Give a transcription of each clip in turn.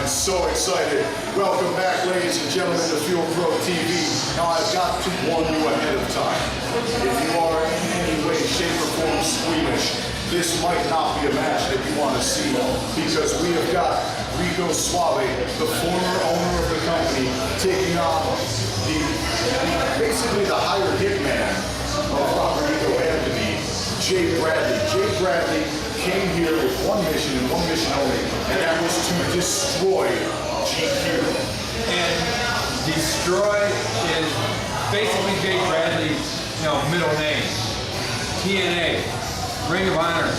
so excited. Welcome back, ladies and gentlemen, to Fuel Pro TV. Now, I've got to warn you ahead of time. If you are in any way, shape, or form squeamish, this might not be a match that you want to see, because we have got GQ Suave, the former owner of the company, taking on basically the hired hitman of Robert Ego Anthony, Jay Bradley. Jay Bradley came here with one mission and one mission only, and that was to destroy GQ. And destroy is basically Jay Bradley's, middle name. TNA, Ring of Honor,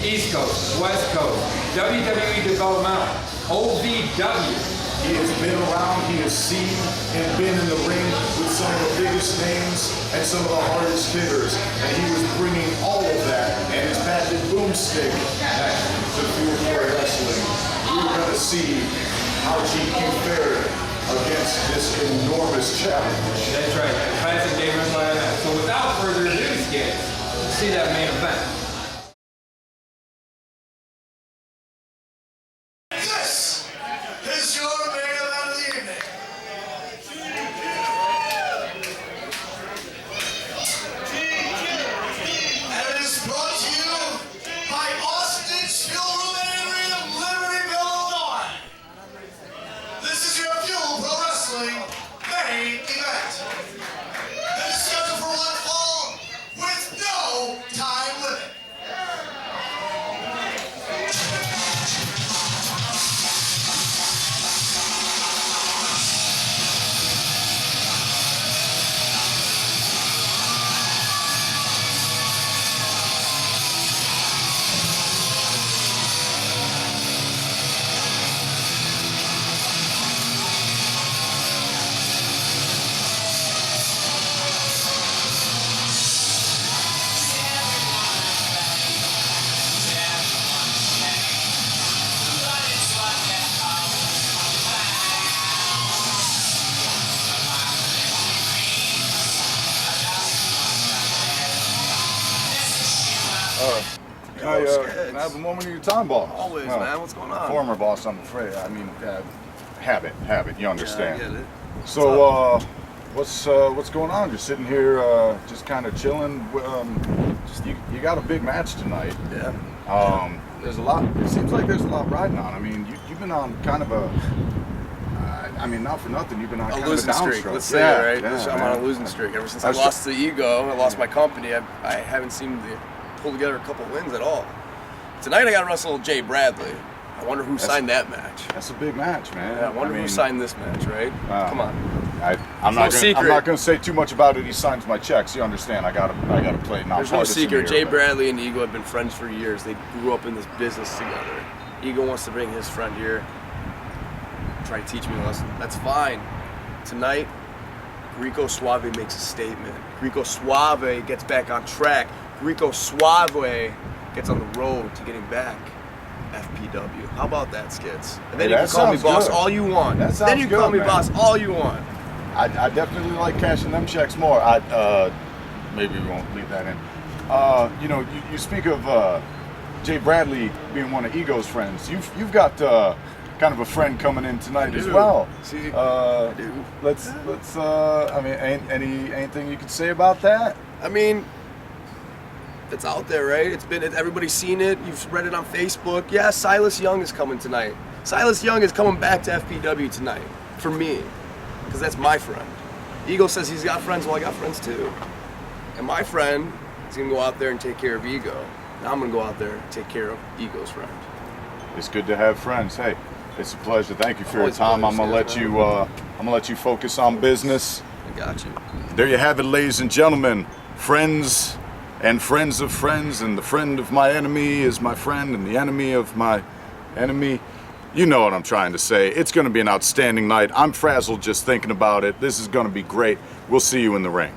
East Coast, West Coast, WWE Developmental, OVW. He has been around, he has seen and been in the ring with some of the biggest names and some of the hardest hitters. And he was bringing all of that and his patented boomstick to Fuel Pro Wrestling. We're going to see how GQ fared against this enormous challenge. That's right, classic game of my life. So without further ado, kids, let's see that main event. Main event. It is scheduled for one fall with no time limit. Can I have a moment of your time, boss? Always, man. What's going on? Former boss, I'm afraid. I mean, habit. You understand? Yeah, I get it. So, what's going on? Just sitting here, just kind of chilling. You got a big match tonight. Yeah. There's a lot. It seems like there's a lot riding on. I mean, you've been on kind of a. I mean, not for nothing. You've been on kind of a losing streak. downstroke. Let's say it, right? Yeah, I'm on a losing streak. Ever since I lost to Ego, I lost my company. I haven't seemed to pull together a couple wins at all. Tonight I got to wrestle Jay Bradley. I wonder who signed that match. That's a big match, man. Yeah, I wonder who signed this match, right? Come on. I'm not going to say too much about it. He signs my checks. You understand? I got to play. There's no secret. Jay Bradley and Ego have been friends for years. They grew up in this business together. Ego wants to bring his friend here, try to teach me a lesson. That's fine. Tonight, GQ Suave makes a statement. GQ Suave gets back on track. GQ Suave gets on the road to getting back FPW. How about that, Skids? And then you can call me boss all you want. Then you can call me boss all you want. I definitely like cashing them checks more. Maybe we won't leave that in. You speak of Jay Bradley being one of Ego's friends. You've got kind of a friend coming in tonight as well. See, I do. Let's. I mean, anything you could say about that? I mean, it's out there, right? Everybody's seen it. You've read it on Facebook. Yeah, Silas Young is coming tonight. Silas Young is coming back to FPW tonight for me, because that's my friend. Ego says he's got friends. Well, I got friends too. And my friend is gonna go out there and take care of Ego. Now I'm gonna go out there and take care of Ego's friend. It's good to have friends. Hey, it's a pleasure. Thank you for your time. I'm gonna let you focus on business. I got you. There you have it, ladies and gentlemen. Friends and friends of friends, and the friend of my enemy is my friend, and the enemy of my enemy. You know what I'm trying to say. It's going to be an outstanding night. I'm frazzled just thinking about it. This is going to be great. We'll see you in the ring.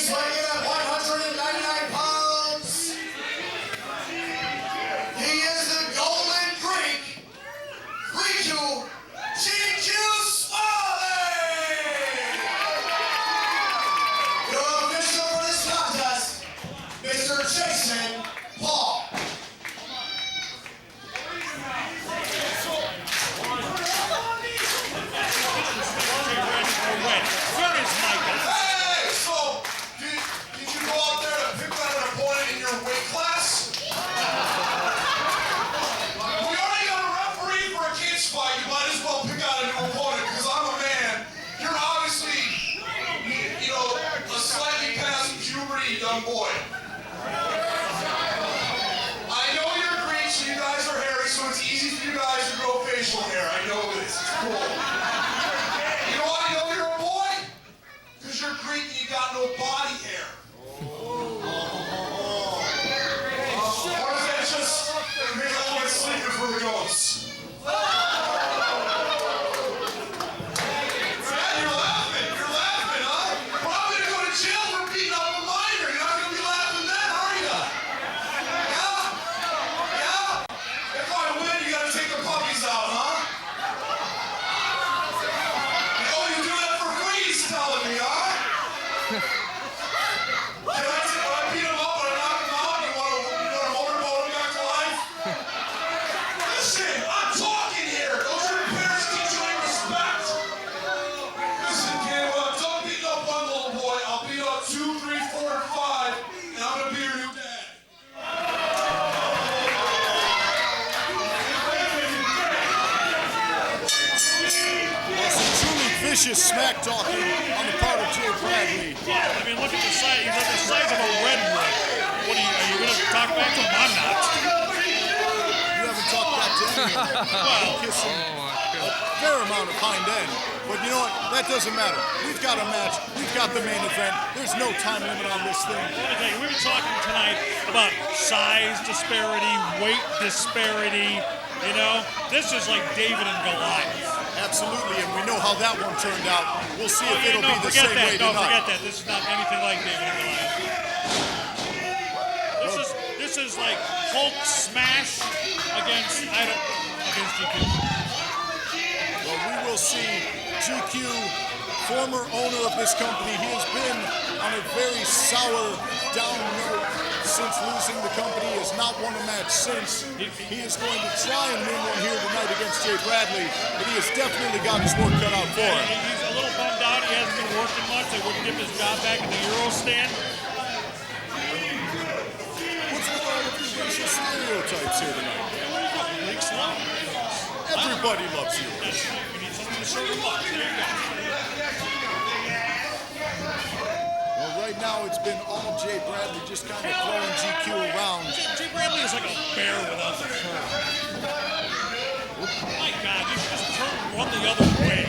He's weighing in at 199 pounds. He is the Golden Greek, GQ Suave. Your official for this contest, Mr. Jason Paul. Hey, so did you go out there to pick out an opponent in your weight class? We already got a referee for a kids fight. You might as well pick out a new opponent because I'm a man. You're obviously, you know, a slightly past puberty young boy. I know you're Greek, so you guys are hairy, so it's easy for you guys to grow facial hair. I know this. It's cool. You know why I know you're a boy? Because you're Greek and you got no body hair. Or is that just maybe a little bit sleeping for the ghosts? Yeah, you're laughing, huh? Well, I'm gonna go to jail for beating up a minor. You're not gonna be laughing then, are you? Yeah? If I win, you gotta take the puppies out, huh? Oh, you do that for free, he's telling me, huh? When I beat him up and I knock him out, you wanna motorboat him back to life? Listen, I'm talking here. Those are your parents teaching you respect. Listen, kid, when I'm done beating up one little boy, I'll beat up 2, 3, 4, and 5, and I'm gonna be your new dad. Well, some truly vicious smack talking on the part of Jay Bradley. Yeah, I mean, look at the size. He's like the size of a redwood. What are you going to talk back to him? I'm not. You haven't talked back to anyone. Well, kissing a fair amount of hind end. But you know what? That doesn't matter. We've got a match. We've got the main event. There's no time limit on this thing. Let me tell you, we've been talking tonight about size disparity, weight disparity. You know, this is like David and Goliath. Absolutely, and we know how that one turned out. We'll see if it'll be the same way No, tonight. forget that. This is not anything like David and Goliath. This is like Hulk smash against GQ. Well, we will see GQ, former owner of this company. He has been on a very sour, down note since losing the company. He has not won a match since. He is going to try and win one here tonight against Jay Bradley, but he has definitely got his work cut out for him. He's a little bummed out. He hasn't been working much. They wouldn't give his job back in the Euro stand. What's with all of these racial stereotypes here tonight? Greeks love him. Everybody loves you. We need someone to serve him up. There you go. Well, right now it's been all Jay Bradley just kind of throwing GQ around. Jay Bradley is like a bear without the fur. My God, you should just turn and run the other way.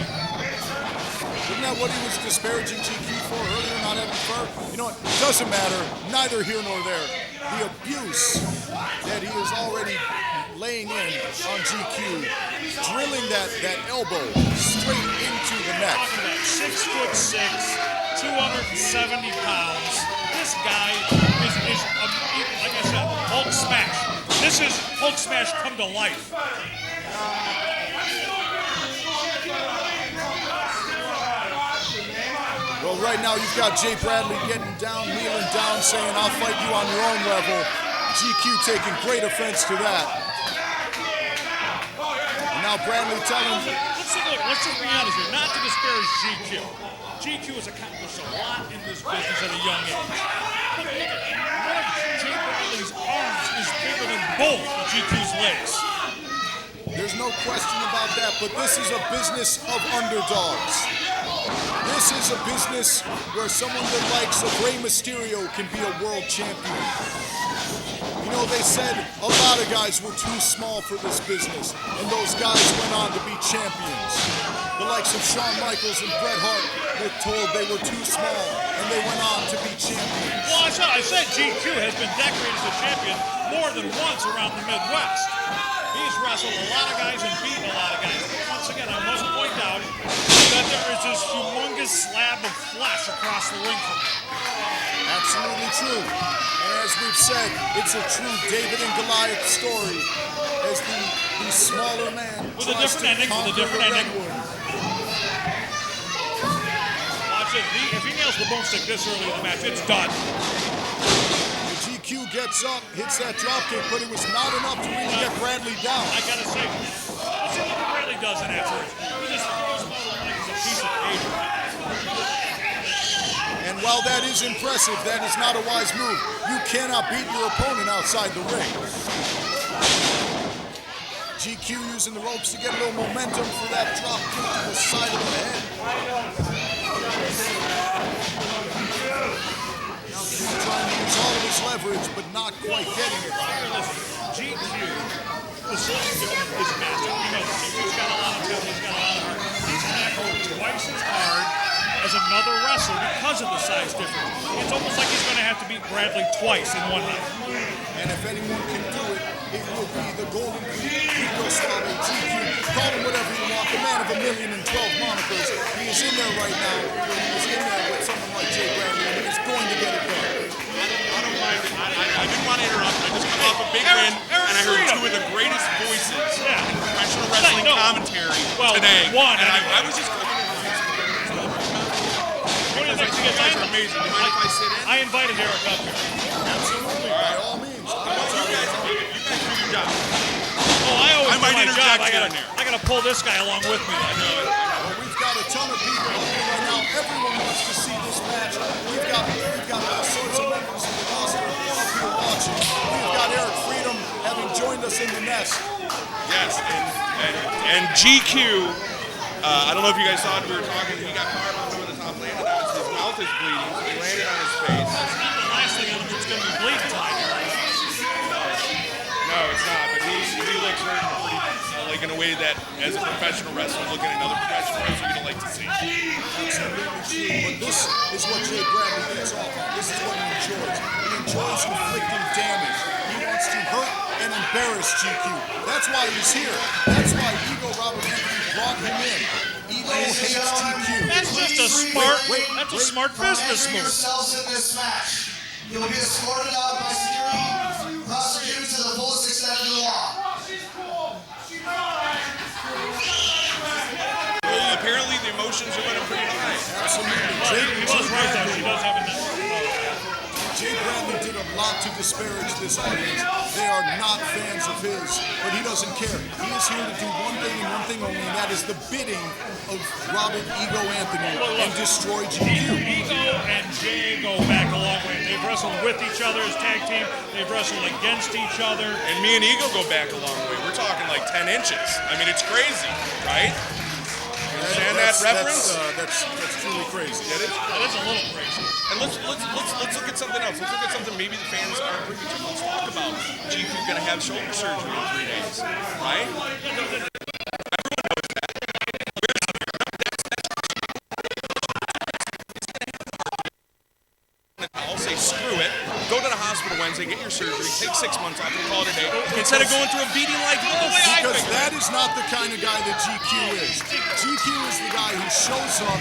Isn't that what he was disparaging GQ for earlier, not having fur? You know what? Doesn't matter. Neither here nor there. The abuse that he is already laying in on GQ, drilling that elbow straight into the neck. Talking about 6'6", 270 pounds. This guy is like I said, Hulk smash. This is Hulk smash come to life. Well, right now you've got Jay Bradley getting down, kneeling down, saying, "I'll fight you on your own level." GQ taking great offense to that. And now Bradley telling... Let's just be honest here, not to disparage GQ. GQ has accomplished a lot in this business at a young age. But look at one of Jay Bradley's arms is bigger than both of GQ's legs. There's no question about that, but this is a business of underdogs. This is a business where someone that likes a Rey Mysterio can be a world champion. You know, they said a lot of guys were too small for this business, and those guys went on to be champions. The likes of Shawn Michaels and Bret Hart were told they were too small, and they went on to be champions. Well, I said GQ has been decorated as a champion more than once around the Midwest. He's wrestled a lot of guys and beaten a lot of guys. Once again, I must point out that there is this humongous slab of flesh across the ring from him. true. And as we've said, it's a true David and Goliath story as the smaller man With a tries different to ending, with a conquer different the ending. Redwood. Watch it. If he nails the boomstick this early in the match, it's done. The GQ gets up, hits that drop kick, but it was not enough to really get Bradley down. I gotta say, let's see what Bradley does in that first. He just throws Motor like he's a piece of paper. And while that is impressive, that is not a wise move. You cannot beat your opponent outside the ring. GQ using the ropes to get a little momentum for that drop kick to the side of the head. Now Q trying to use all of his leverage, but not quite getting it. GQ, the size difference is massive. You know, GQ's got a lot of talent, he's got a lot of heart. He's gonna go twice as hard as another wrestler because of the size difference. It's almost like he's gonna have to beat Bradley twice in one night. And if anyone can do it, it will be the Golden GQ Suave GQ. Call him whatever you want, the man of 1,012 monikers. He is in there right now. He is in there with someone like Jay Bradley, and he is going to get it done. I don't mind it. I didn't want to interrupt. I just come off a big win, and I heard two of the greatest voices in professional wrestling commentary today. One, and I was just coming in. You guys are amazing. You mind if I sit in? I invited Eric up here. Absolutely, by all means. You guys do your job. Oh, I always I might do my job. interject here and there. I gotta pull this guy along with me. Well, we've got a ton of people right now. Everyone wants to see this match. We've got all sorts of members of the roster here watching. We've got Eric Freedom having joined us in the nest. Yes, and GQ, I don't know if you guys saw it, we were talking, he got carved over the top, landed on his mouth is bleeding, so he landed on his face. That's not the last thing on him that's gonna be bleeding time. No, it's not, but he looks hurt like in a way that as a professional wrestler, looking at another professional wrestler, you'd like to see. But this is what Jay Bradley gets off on. This is what he enjoys. He enjoys inflicting damage. He wants to hurt and embarrass GQ. That's why he's here. That's why Ego Robert Anthony brought him in. Ego hates GQ. That's just a smart business move. Yourselves in this match. You'll be escorted out by security, prosecuted to the fullest extent of the law. Well, apparently the emotions are running pretty high. Absolutely. He was right though. She does have a net. Jay Bradley did a lot to disparage this audience. They are not fans of his, but he doesn't care. He is here to do one thing and one thing only, and that is the bidding of Robert Ego Anthony and destroy GQ. Ego and Jay go back a long way. They've wrestled with each other as tag team. They've wrestled against each other. And me and Eagle go back a long way. We're talking like 10 inches. I mean, it's crazy, right? You understand that reference? That's truly crazy. Get it? That is a little crazy. And let's look at something else. Let's look at something maybe the fans aren't privy to. Let's talk about GQ going to have shoulder surgery in 3 days, right? Everyone knows that. I'll say screw it. Go to the hospital Wednesday, get your surgery, take 6 months off and call it a day. Instead of going through a beating like this. Because that is not the kind of guy that GQ is. GQ is the guy who shows up,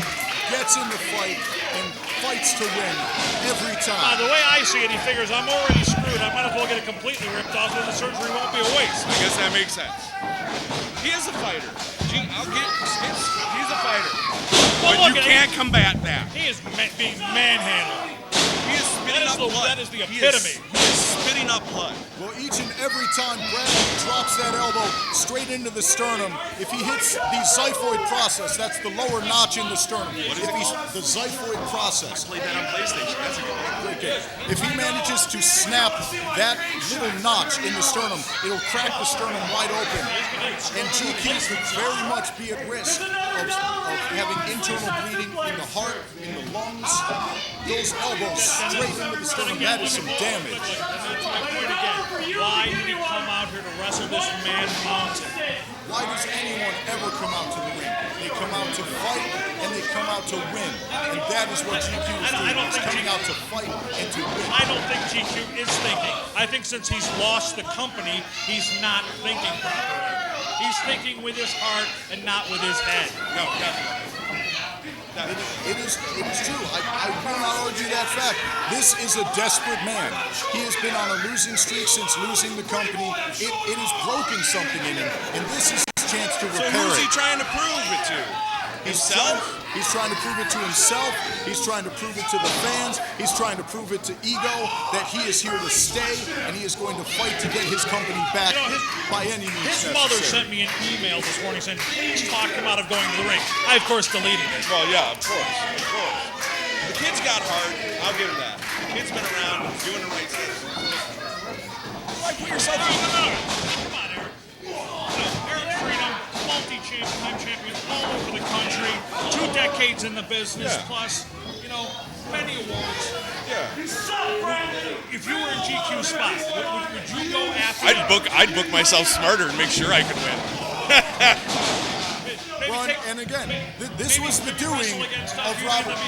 gets in the fight, and fights to win every time. The way I see it, he figures I'm already screwed. I might as well get it completely ripped off, and the surgery won't be a waste. I guess that makes sense. He is a fighter. He's a fighter. But you can't combat that. He is being manhandled. He is spitting up blood. That is the epitome. He is spitting up blood. Well, each and every time Bradley drops that elbow straight into the sternum, if he hits the xiphoid process, that's the lower notch in the sternum. What is it called? The xiphoid process. Played that on PlayStation. That's a good one. Okay. If he manages to snap that little notch in the sternum, it'll crack the sternum wide open. And GQ could very much be at risk of having internal bleeding in the heart, in the lungs. Those elbows straight into the sternum, that is some damage. That's my point again. Why did he come out here to wrestle this man mountain? Why does anyone ever come out to the ring? They come out to fight and they come out to win. And that is what GQ is doing. He's coming out to fight and to win. I don't think GQ is thinking. I think since he's lost the company, he's not thinking properly. He's thinking with his heart and not with his head. No, definitely. It is true. I will not argue that fact. This is a desperate man. He has been on a losing streak since losing the company. It has broken something in him, and this is his chance to repair it. So who's he trying to prove it to? Himself? He's trying to prove it to himself. He's trying to prove it to the fans. He's trying to prove it to Ego that he is here to stay, and he is going to fight to get his company back by any means His necessary. mother sent me an email this morning saying, please talk him out of going to the ring. I, of course, deleted it. Well, yeah, of course. The kid's got heart. I'll give him that. The kid's been around, doing the right thing. Why put yourself in? Come on, Eric. Eric Freedom, multi-time champion all over the country, 2 decades in the business, plus, many awards. Yeah. If you were in GQ spot, would you go after him? I'd book myself smarter and make sure I could win. Well, and again, this was the doing of Robert.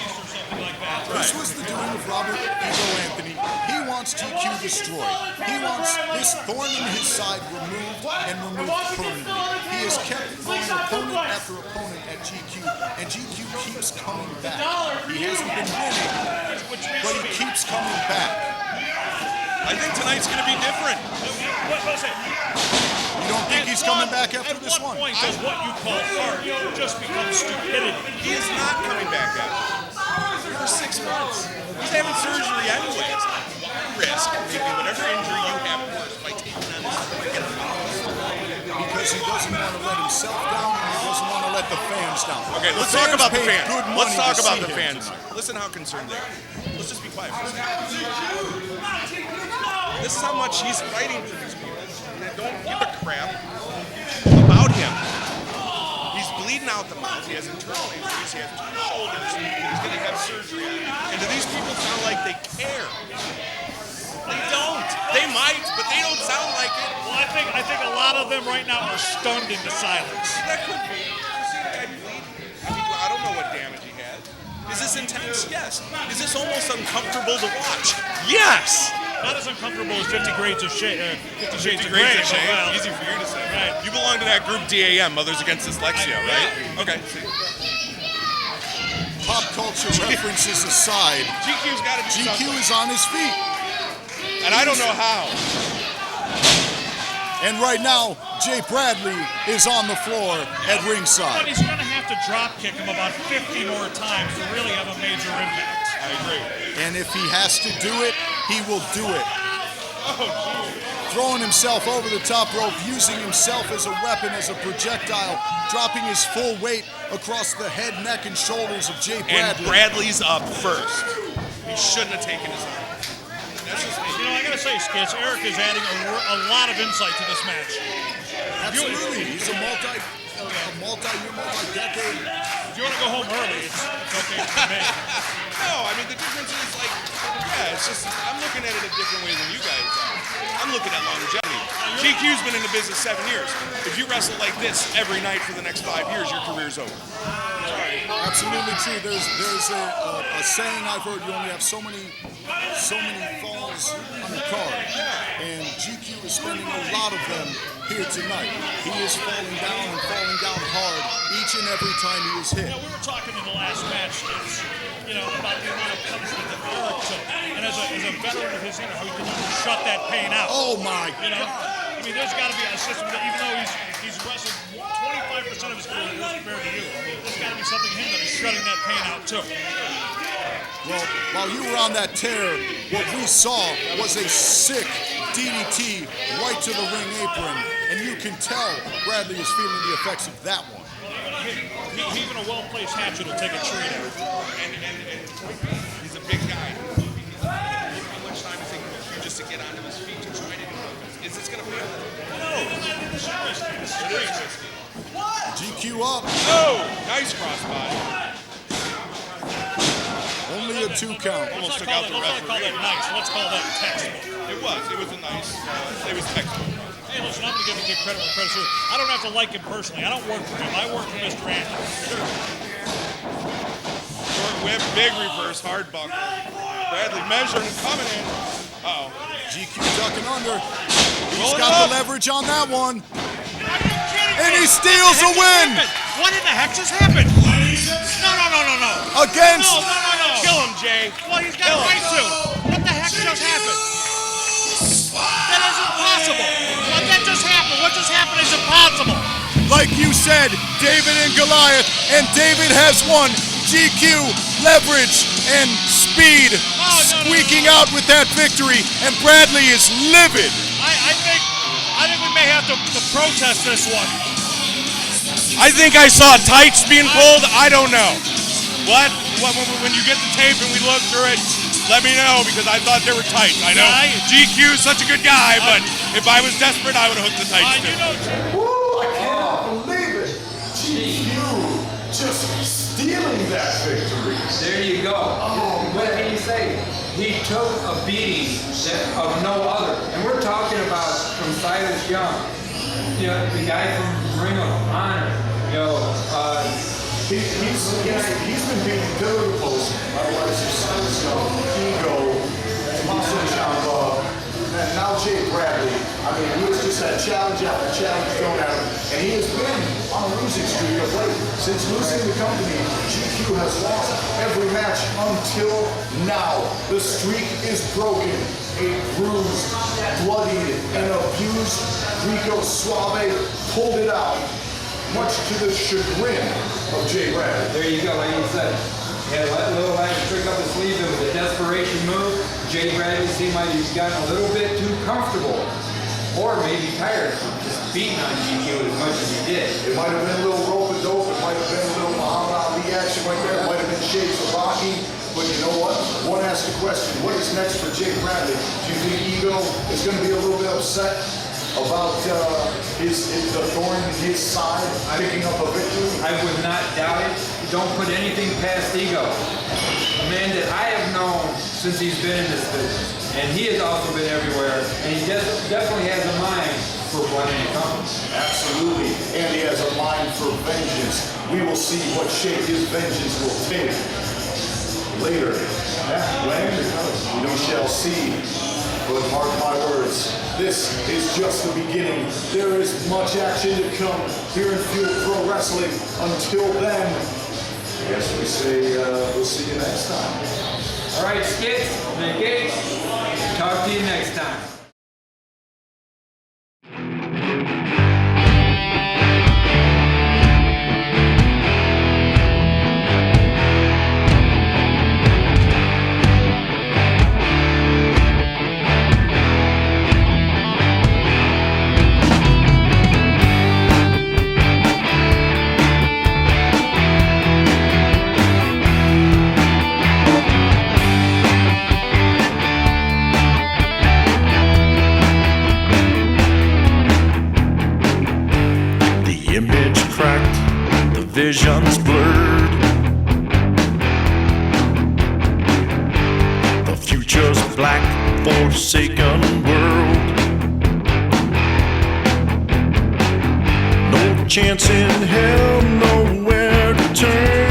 This was the doing of Robert Ego Anthony. He wants GQ destroyed. He wants this thorn in his side removed and removed permanently. He has kept throwing opponent after opponent at GQ, and GQ keeps coming back. He hasn't been winning, but he keeps coming back. I think tonight's going to be different. What was it? You don't think he's coming back after this one? At what point does what you call art just become stupidity? He is not coming back after. For 6 months. He's having surgery anyways. Risk maybe whatever injury you have worse by taking on this because he doesn't want to let himself down and he doesn't want to let the fans down. Okay, let's talk about the fans. Let's talk about the fans. Listen how concerned they are. Let's just be quiet for a second. This is how much he's fighting for these people. They don't give a crap about him. He's bleeding out the mouth. He has internal injuries. He has 2 shoulders. He's going to have surgery. And do these people sound like they care? They don't. They might, but they don't sound like it. Well, I think a lot of them right now are stunned into silence. That could be. You see the guy bleed? I mean, I don't know what damage he had. Is this intense? Yes. Is this almost uncomfortable to watch? Yes. Not as uncomfortable as 50 Shades of Grey. 50 Shades of Grey. Well, easy for you to say. Right. You belong to that group DAM, Mothers Against Dyslexia, right? Okay. Pop culture references aside, GQ's got to do GQ something. is on his feet. And I don't know how. And right now, Jay Bradley is on the floor at ringside. But he's going to have to drop kick him about 50 more times to really have a major impact. I agree. And if he has to do it, he will do it. Throwing himself over the top rope, using himself as a weapon, as a projectile, dropping his full weight across the head, neck, and shoulders of Jay Bradley. And Bradley's up first. He shouldn't have taken his arm. That's just me. I got to say, Skits, Eric is adding a lot of insight to this match. Absolutely. He's a multi-year, multi-decade. If you want to go home early, it's okay for me. No, I mean, the difference is like, it's just, I'm looking at it a different way than you guys are. I'm looking at longevity. GQ's been in the business 7 years. If you wrestle like this every night for the next 5 years, your career's over. Absolutely true. There's a saying I've heard: you only have so many falls on the card, and GQ is spending a lot of them here tonight. He is falling down hard each and every time he is hit. We were talking in the last match, Skits, about the amount of punishment that Eric took, and as a veteran of his, how he can shut that pain out. Oh my God! I mean, there's got to be a system that, even though he's wrestled 25% of his career compared to you, there's got to be something in him that is shutting that pain out too. Well, while you were on that tear, what we saw was a sick DDT right to the ring apron, and you can tell Bradley is feeling the effects of that one. Even a well-placed hatchet will take a tree down. And he's a big guy. How much time does it take just to get onto his feet to try to do it? Is this going to fail? No. This is risky. GQ up. Oh, nice crossbody. Only a 2 count. Almost took out the referee. Let's not call that nice. Let's call that textbook. It was a nice, it was textbook. Hey, listen, I'm going to give credit where credit's due. I don't have to like him personally. I don't work for him. I work for Mr. Andrews. Short whip, big reverse, hard buckle. Bradley measuring, coming in. Uh-oh. GQ ducking under. He's got the leverage on that one. And he steals a win. What in the heck just happened? Ladies No. Against... No. Kill him, Jay. Well, he's got a right to. What the heck just happened? That is impossible. What just happened? What just happened is impossible. Like you said, David and Goliath, and David has won. GQ, leverage, and speed squeaking out with that victory, and Bradley is livid. I think we may have to protest this one. I think I saw tights being pulled. I don't know. What? When you get the tape and we look through it, let me know, because I thought there were tights. I know GQ is such a good guy, but if I was desperate, I would have hooked the tights too. Woo, I cannot believe it. GQ just stealing that victory. There you go. Oh, What can you say? He took a beating of no other. And we're talking about from Silas Young, you know, the guy from Ring of Honor, you know, He's been beating pillar to post by the likes of Silas Young, Ego, Tommaso Ciampa, and now Jay Bradley. I mean, he was just that challenge after challenge thrown at him, and he has been on a losing streak of late. Since losing the company, GQ has lost every match until now. The streak is broken. A bruised, bloodied, and abused GQ Suave pulled it out, much to the chagrin of Jay Bradley. there you go, like you said. He had a little extra trick up his sleeve. It was a desperation move. Jay Bradley seemed like he's gotten a little bit too comfortable, or maybe tired of just beating on GQ as much as he did. It might have been a little rope-a-dope, it might have been a little Muhammad Ali action right there, it might have been shades of Rocky, but you know what? One has to question, what is next for Jay Bradley? Do you think Ego is going to be a little bit upset about the thorn in his side, picking up a victory? I would not doubt it. Don't put anything past Ego. A man that I have known since he's been in this business. And he has also been everywhere. And he definitely has a mind for running a company. Absolutely, and he has a mind for vengeance. We will see what shape his vengeance will take later. When? We shall see. But mark my words, this is just the beginning. There is much action to come here in Fuel Pro Wrestling. Until then, I guess we say we'll see you next time. All right, Skits, Nick, talk to you next time. Vision's blurred. The future's black, forsaken world. No chance in hell, nowhere to turn.